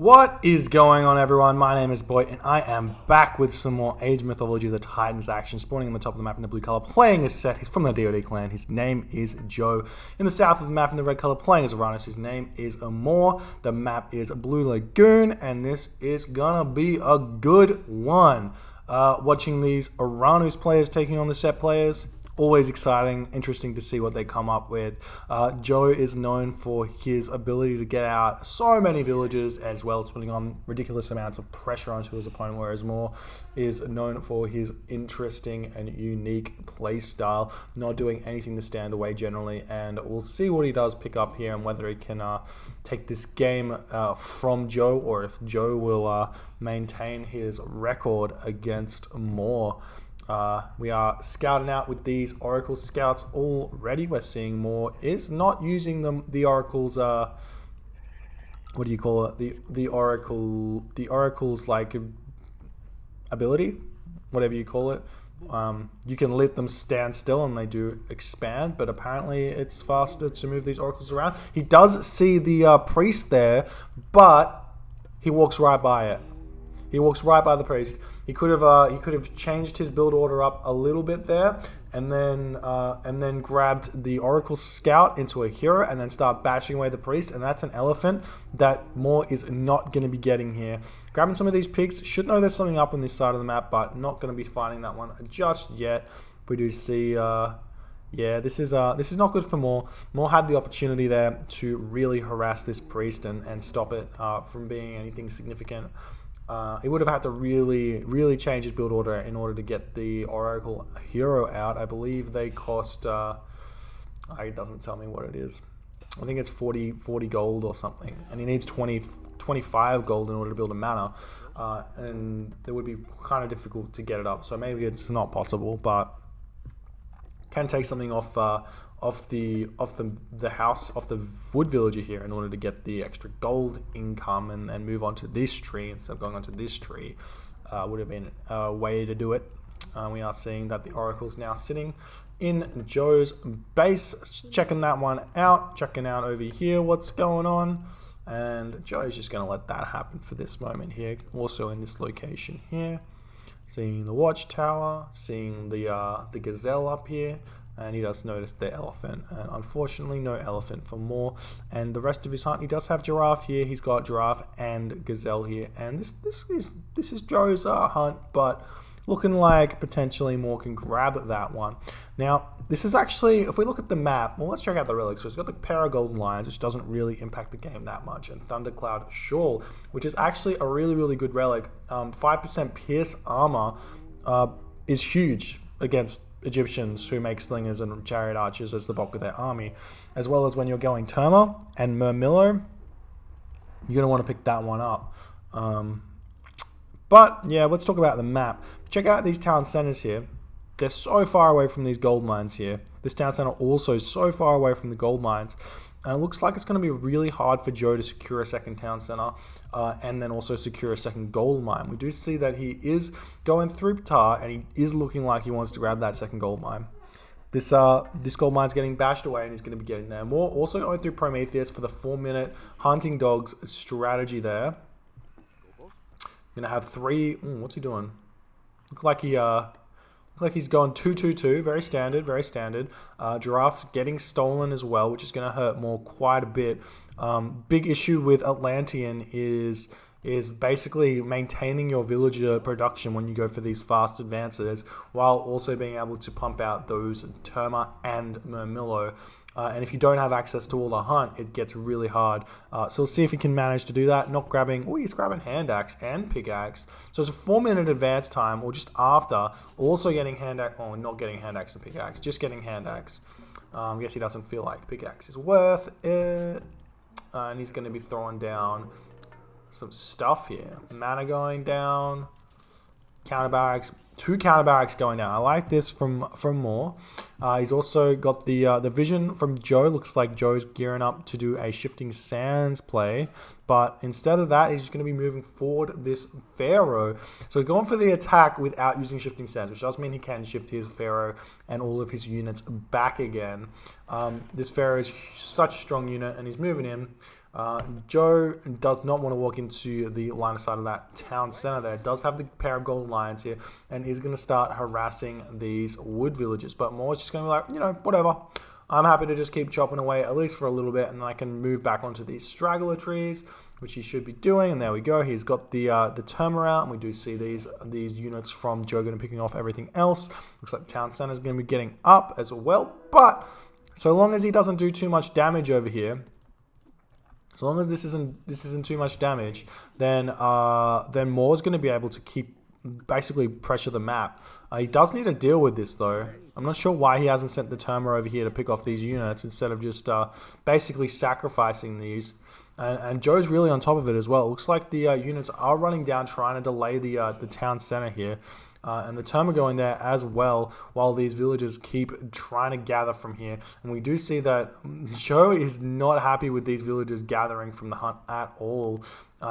What is going on, everyone? My name is Boit, and I am back with some more Age Mythology of the Titans action, spawning on the top of the map in the blue color, playing as Set. He's from the DoD clan. His name is Joe. In the south of the map in the red color, playing as Oranos. His name is Amor. The map is Blue Lagoon, and this is gonna be a good one. Watching these Oranos players taking on the Set players, always exciting, interesting to see what they come up with. Joe is known for his ability to get out so many villages, as well as putting on ridiculous amounts of pressure onto his opponent, whereas Moore is known for his interesting and unique play style, not doing anything to stand away generally. And we'll see what he does pick up here and whether he can take this game from Joe, or if Joe will maintain his record against Moore. We are scouting out with these Oracle Scouts already. We're seeing Moore is not using the Oracle's what do you call it? The Oracle's like ability, whatever you call it. You can let them stand still and they do expand, but apparently it's faster to move these Oracles around. He does see the priest there, but he walks right by it. He walks right by the priest. He could have changed his build order up a little bit there, and then grabbed the Oracle Scout into a hero, and then start bashing away the priest. And that's an elephant that Moore is not going to be getting here. Grabbing some of these pigs, should know there's something up on this side of the map, but not going to be finding that one just yet. We do see. Yeah, this is not good for Moore. Moore had the opportunity there to really harass this priest and stop it from being anything significant. He would have had to really change his build order in order to get the Oracle hero out. I believe they cost, it doesn't tell me what it is. I think it's 40 gold or something. And he needs 25 gold in order to build a mana. And it would be kind of difficult to get it up. So maybe it's not possible, but can take something off the house, off the wood villager here, in order to get the extra gold income and move on to this tree instead of going onto this tree. Would have been a way to do it. We are seeing that the Oracle's now sitting in Joe's base, checking that one out, checking out over here what's going on, and Joe's just going to let that happen for this moment here. Also in this location here, seeing the watchtower, seeing the gazelle up here. And he does notice the elephant, and unfortunately no elephant for Moore. And the rest of his hunt, he does have giraffe here. He's got giraffe and gazelle here, and this is Joe's hunt, but looking like potentially Moore can grab that one. Now this is actually, if we look at the map, well, let's check out the relics. So it's got the pair of golden lions, which doesn't really impact the game that much, and Thundercloud Shawl, which is actually a really good relic. 5% pierce armor is huge against Egyptians who make slingers and chariot archers as the bulk of their army, as well as when you're going Terma and Murmillo, you're going to want to pick that one up. But yeah, let's talk about the map. Check out these town centers here. They're so far away from these gold mines here. This town center also so far away from the gold mines. And it looks like it's going to be really hard for Joe to secure a second town center and then also secure a second gold mine. We do see that he is going through Ptah, and he is looking like he wants to grab that second gold mine. This gold mine's getting bashed away, and he's going to be getting there. More also going through Prometheus for the 4-minute hunting dogs strategy there. Going to have 3. What's he doing? Look like he's going 2-2-2, very standard. Giraffe's getting stolen as well, which is going to hurt Moore quite a bit. Big issue with Atlantean is basically maintaining your villager production when you go for these fast advances, while also being able to pump out those Terma and Murmillo. And if you don't have access to all the hunt, it gets really hard. So we'll see if he can manage to do that. Not grabbing, he's grabbing hand axe and pickaxe. So it's a 4-minute advance time, or just after. Also getting hand axe, not getting hand axe and pickaxe, just getting hand axe. I guess he doesn't feel like pickaxe is worth it. And he's going to be throwing down some stuff here. Mana going down. Counter barracks, 2 counter barracks going down. I like this from Moore. He's also got the vision from Joe. Looks like Joe's gearing up to do a shifting sands play, but instead of that, he's just going to be moving forward this Pharaoh. So he's going for the attack without using shifting sands, which does mean he can shift his Pharaoh and all of his units back again. This Pharaoh is such a strong unit, and he's moving in. Joe does not want to walk into the line of sight of that town center there. Does have the pair of golden lions here and is going to start harassing these wood villagers. But Moore's just going to be like, you know, whatever. I'm happy to just keep chopping away at least for a little bit, and then I can move back onto these straggler trees, which he should be doing. And there we go. He's got the terma out, and we do see these units from Joe going to picking off everything else. Looks like town center is going to be getting up as well. But so long as he doesn't do too much damage over here, as long as this isn't too much damage, then Moore's going to be able to keep basically pressure the map. He does need to deal with this though. I'm not sure why he hasn't sent the terma over here to pick off these units instead of just basically sacrificing these. And Joe's really on top of it as well. It looks like the units are running down, trying to delay the town center here. And the terma going there as well, while these villagers keep trying to gather from here. And we do see that Joe is not happy with these villagers gathering from the hunt at all.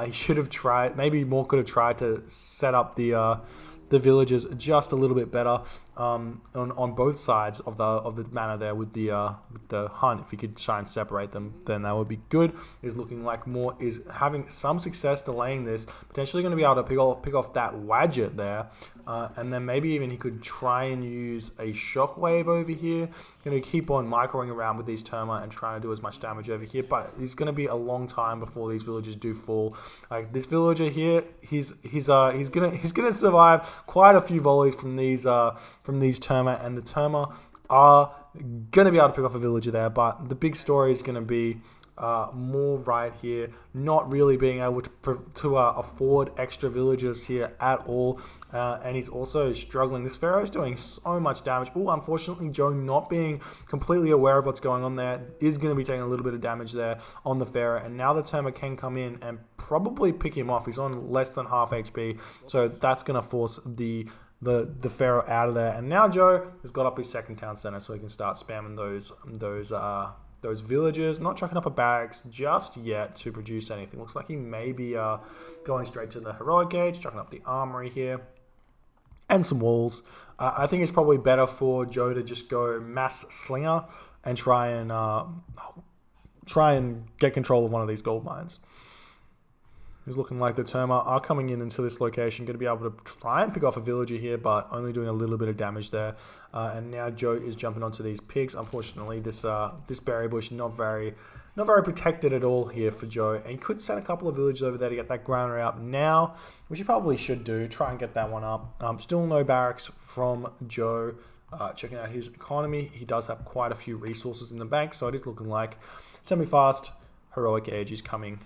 He should have tried, maybe more could have tried to set up the villagers just a little bit better on both sides of the manor there with the hunt. If he could try and separate them, then that would be good. Is looking like Moore is having some success delaying this, potentially going to be able to pick off that Wadget there, and then maybe even he could try and use a shockwave over here. Going to keep on microing around with these terma and trying to do as much damage over here, but it's going to be a long time before these villagers do fall. Like this villager here, he's gonna survive quite a few volleys from these terma, and the terma are going to be able to pick off a villager there. But the big story is going to be more right here, not really being able to afford extra villagers here at all. And he's also struggling. This Pharaoh is doing so much damage. Oh, unfortunately, Joe, not being completely aware of what's going on there, is going to be taking a little bit of damage there on the Pharaoh. And now the terma can come in and probably pick him off. He's on less than half HP, so that's going to force the Pharaoh out of there. And now Joe has got up his second town center, so he can start spamming those villagers. Not chucking up a barracks just yet to produce anything. Looks like he may be going straight to the heroic gauge, chucking up the armory here and some walls. I think it's probably better for Joe to just go mass slinger and try and get control of one of these gold mines. It's looking like the terma are coming into this location, going to be able to try and pick off a villager here, but only doing a little bit of damage there. And now Joe is jumping onto these pigs. Unfortunately, this berry bush not very protected at all here for Joe. And he could send a couple of villagers over there to get that grounder out now, which he probably should do. Try and get that one up. Still no barracks from Joe. Checking out his economy, he does have quite a few resources in the bank, so it is looking like semi-fast heroic age is coming.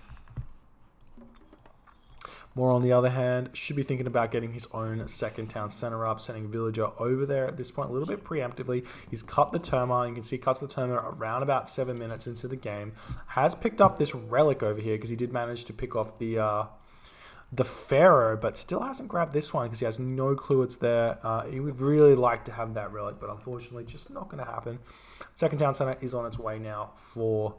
Moore, on the other hand, should be thinking about getting his own second town center up, sending a villager over there at this point a little bit preemptively. He's cut the terma. You can see he cuts the terma around about 7 minutes into the game. Has picked up this relic over here because he did manage to pick off the Pharaoh, but still hasn't grabbed this one because he has no clue it's there. He would really like to have that relic, but unfortunately just not going to happen. Second town center is on its way now for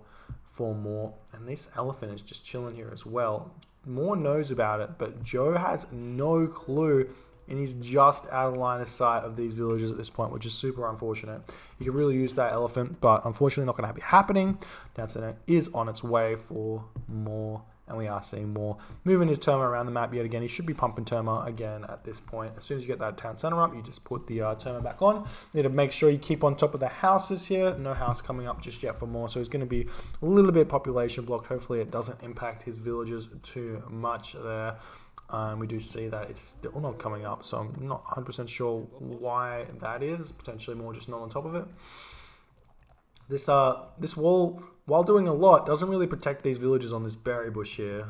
Moore, and this elephant is just chilling here as well. Moore knows about it, but Joe has no clue, and he's just out of line of sight of these villagers at this point, which is super unfortunate. You could really use that elephant, but unfortunately not going to be happening. Town center is on its way for Moore, and we are seeing Moore moving his terma around the map yet again. He should be pumping terma again at this point. As soon as you get that town center up, you just put the terma back on. You need to make sure you keep on top of the houses here. No house coming up just yet for Moore, so he's going to be a little bit population blocked. Hopefully it doesn't impact his villagers too much there. We do see that it's still not coming up, so I'm not 100% sure why that is. Potentially more just not on top of it. This wall, while doing a lot, doesn't really protect these villagers on this berry bush here.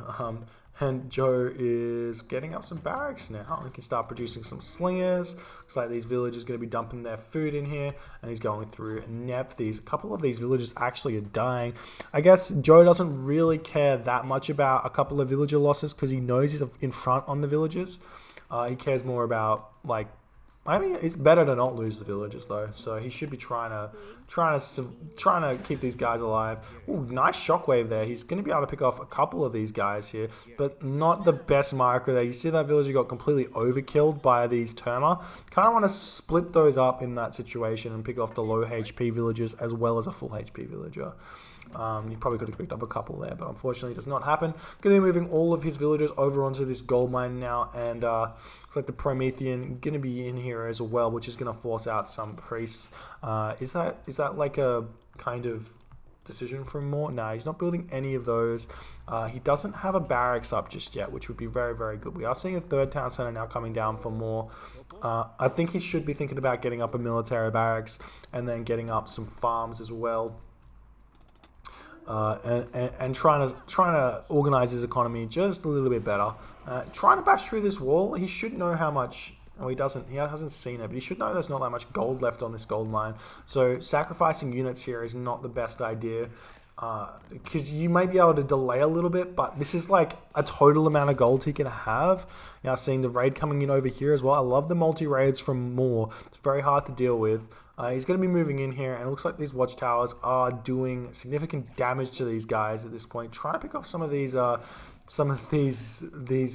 And Joe is getting up some barracks now. He can start producing some slingers. Looks like these villagers are going to be dumping their food in here. And he's going through and these. A couple of these villagers actually are dying. I guess Joe doesn't really care that much about a couple of villager losses because he knows he's in front on the villagers. He cares more about, like, I mean, it's better to not lose the villagers though, so he should be trying to keep these guys alive. Ooh, nice shockwave there. He's going to be able to pick off a couple of these guys here, but not the best micro there. You see that villager got completely overkilled by these terma. Kind of want to split those up in that situation and pick off the low HP villagers as well as a full HP villager. He probably could have picked up a couple there, but unfortunately it does not happen. Going to be moving all of his villagers over onto this gold mine now, and looks like the Promethean going to be in here as well, which is going to force out some priests. Is that like a kind of decision from Moore? No, he's not building any of those. He doesn't have a barracks up just yet, which would be very, very good. We are seeing a third town center now coming down for Moore. I think he should be thinking about getting up a military barracks and then getting up some farms as well. And trying to organize his economy just a little bit better. Trying to bash through this wall. He should know how much. Oh, he doesn't. He hasn't seen it, but he should know there's not that much gold left on this gold mine. So sacrificing units here is not the best idea, because you may be able to delay a little bit, but this is like a total amount of gold he can have. Now seeing the raid coming in over here as well. I love the multi-raids from Moore. It's very hard to deal with. He's going to be moving in here, and it looks like these watchtowers are doing significant damage to these guys at this point. Trying to pick off some of these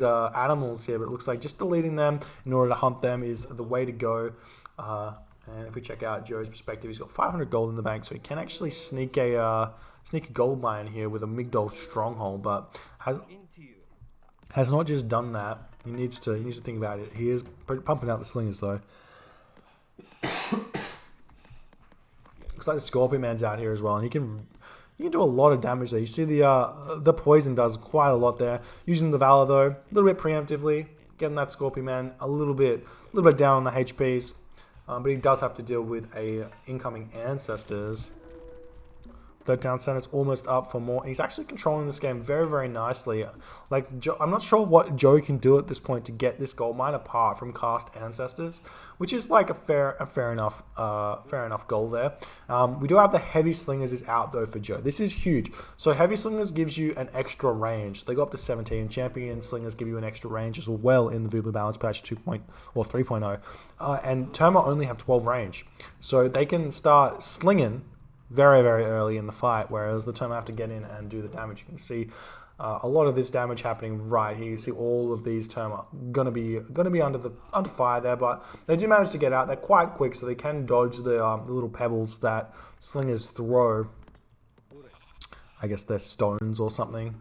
animals here, but it looks like just deleting them in order to hunt them is the way to go. And if we check out Joe's perspective, he's got 500 gold in the bank, so he can actually sneak a gold mine here with a Migdol stronghold, but has not just done that. He needs to think about it. He is pumping out the slingers though. Looks like the Scorpion Man's out here as well, and he can do a lot of damage there. You see the poison does quite a lot there. Using the Valor though, a little bit preemptively, getting that Scorpion Man a little bit down on the HPs, but he does have to deal with a incoming Ancestors. Third town center's almost up for more. He's actually controlling this game very, very nicely. Like, I'm not sure what Joe can do at this point to get this gold mine apart from cast Ancestors, which is like a fair enough goal there. We do have the heavy slingers is out though for Joe. This is huge. So heavy slingers gives you an extra range. They go up to 17. Champion slingers give you an extra range as well in the Voobly balance patch 3.0. And Terma only have 12 range, so they can start slinging very, very early in the fight, whereas the Terma have to get in and do the damage. You can see a lot of this damage happening right here. You see all of these Terma gonna be under fire there, but they do manage to get out. They're quite quick, so they can dodge the little pebbles that slingers throw. I guess they're stones or something.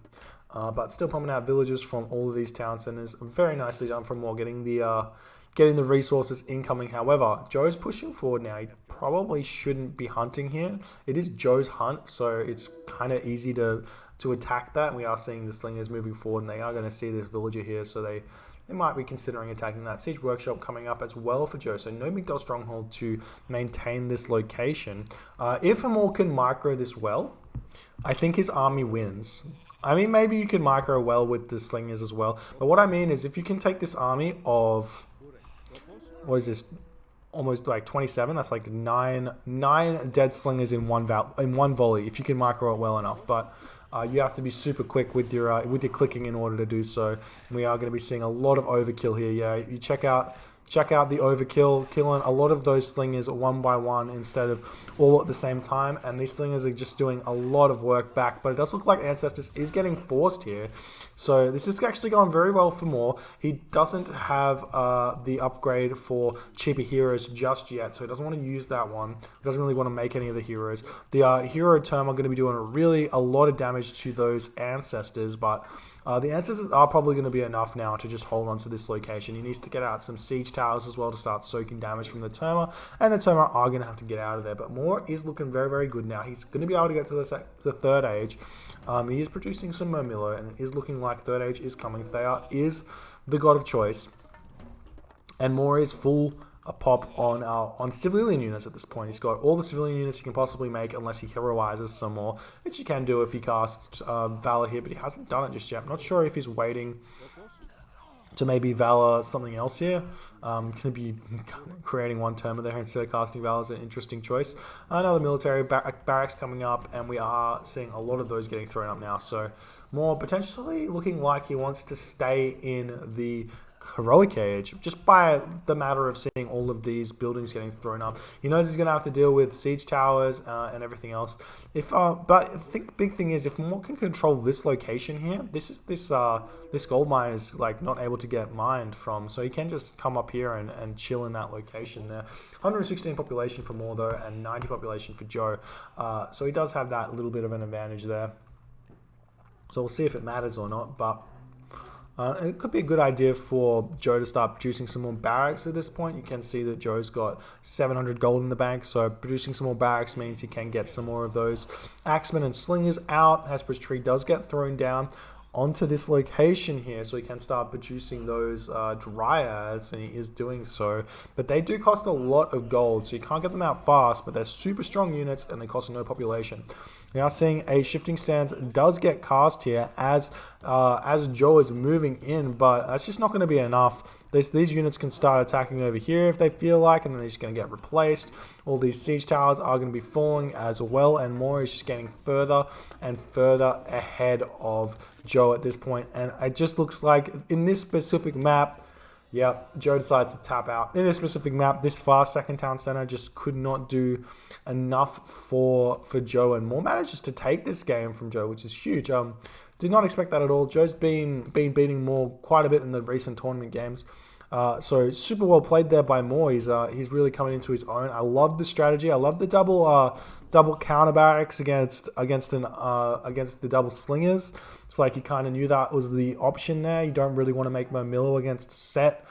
But still pumping out villagers from all of these town centers. Very nicely done from Moore, getting the resources incoming. However, Joe's pushing forward now. He probably shouldn't be hunting here. It is Joe's hunt, so it's kind of easy to attack that. And we are seeing the slingers moving forward, and they are going to see this villager here, so they might be considering attacking that. Siege Workshop coming up as well for Joe, so no Migdol Stronghold to maintain this location. If Amor can micro this well, I think his army wins. I mean, maybe you can micro well with the slingers as well, but what I mean is if you can take this army of, what is this, almost like 27, that's like nine dead slingers in one volley if you can micro it well enough. But you have to be super quick with your clicking in order to do so. We are going to be seeing a lot of overkill here. Yeah, you check out the overkill, killing a lot of those slingers one by one instead of all at the same time, and these slingers are just doing a lot of work back. But it does look like Ancestors is getting forced here, so this is actually going very well for Moore. He doesn't have the upgrade for cheaper heroes just yet, so he doesn't want to use that one. He doesn't really want to make any of the heroes. The hero term are going to be doing a lot of damage to those Ancestors, but the Ancestors are probably going to be enough now to just hold on to this location. He needs to get out some siege towers as well to start soaking damage from the Terma, and the Terma are going to have to get out of there. But Moore is looking very, very good now. He's going to be able to get to the third age. He is producing some Murmillo, and it is looking like third age is coming. Thea is the god of choice, and Moore is full a pop on civilian units at this point. He's got all the civilian units he can possibly make unless he heroizes some more, which he can do if he casts Valor here, but he hasn't done it just yet. I'm not sure if he's waiting to maybe Valor something else here. Could be creating one Terma there instead of casting Valor is an interesting choice. Another military barracks coming up, and we are seeing a lot of those getting thrown up now. So Moore potentially looking like he wants to stay in the heroic age just by the matter of seeing all of these buildings getting thrown up. He knows he's going to have to deal with siege towers and everything else. But I think the big thing is if Amor can control this location here, this gold mine is like not able to get mined from, so he can just come up here and chill in that location there. 116 population for Amor though, and 90 population for Joe. So he does have that little bit of an advantage there. So we'll see if it matters or not, but it could be a good idea for Joe to start producing some more barracks at this point. You can see that Joe's got 700 gold in the bank, so producing some more barracks means he can get some more of those axemen and slingers out. Hesperus tree does get thrown down onto this location here, so he can start producing those dryads, and he is doing so. But they do cost a lot of gold, so you can't get them out fast, but they're super strong units and they cost no population. We are seeing a shifting sands does get cast here as Joe is moving in, but that's just not going to be enough. These units can start attacking over here if they feel like, and then they're just going to get replaced. All these siege towers are going to be falling as well, and Amor is just getting further and further ahead of Joe at this point. And it just looks like in this specific map, yep, Joe decides to tap out. In this specific map, this far second town center just could not do enough for Joe, and Amor manages to take this game from Joe, which is huge. Did not expect that at all. Joe's been beating Amor quite a bit in the recent tournament games. So super well played there by Amor. He's really coming into his own. I love the strategy. I love the double counter barracks against the double slingers. It's like he kind of knew that was the option there. You don't really want to make Momillo against Set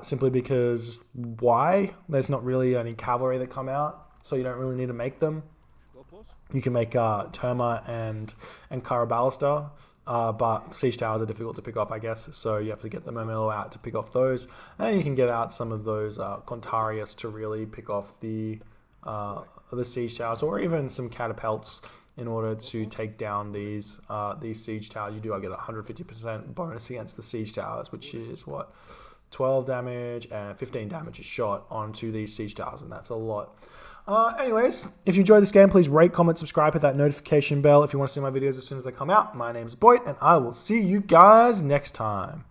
simply because why? There's not really any cavalry that come out, so you don't really need to make them. You can make Terma and Caraballista, but siege towers are difficult to pick off, I guess, so you have to get the Momillo out to pick off those, and you can get out some of those Contarius to really pick off the siege towers, or even some catapults in order to take down these siege towers. You do get a 150% bonus against the siege towers, which is what, 12 damage and 15 damage a shot onto these siege towers, and that's a lot. Anyways, if you enjoyed this game, please rate, comment, subscribe, hit that notification bell if you want to see my videos as soon as they come out. My name's Boit, and I will see you guys next time.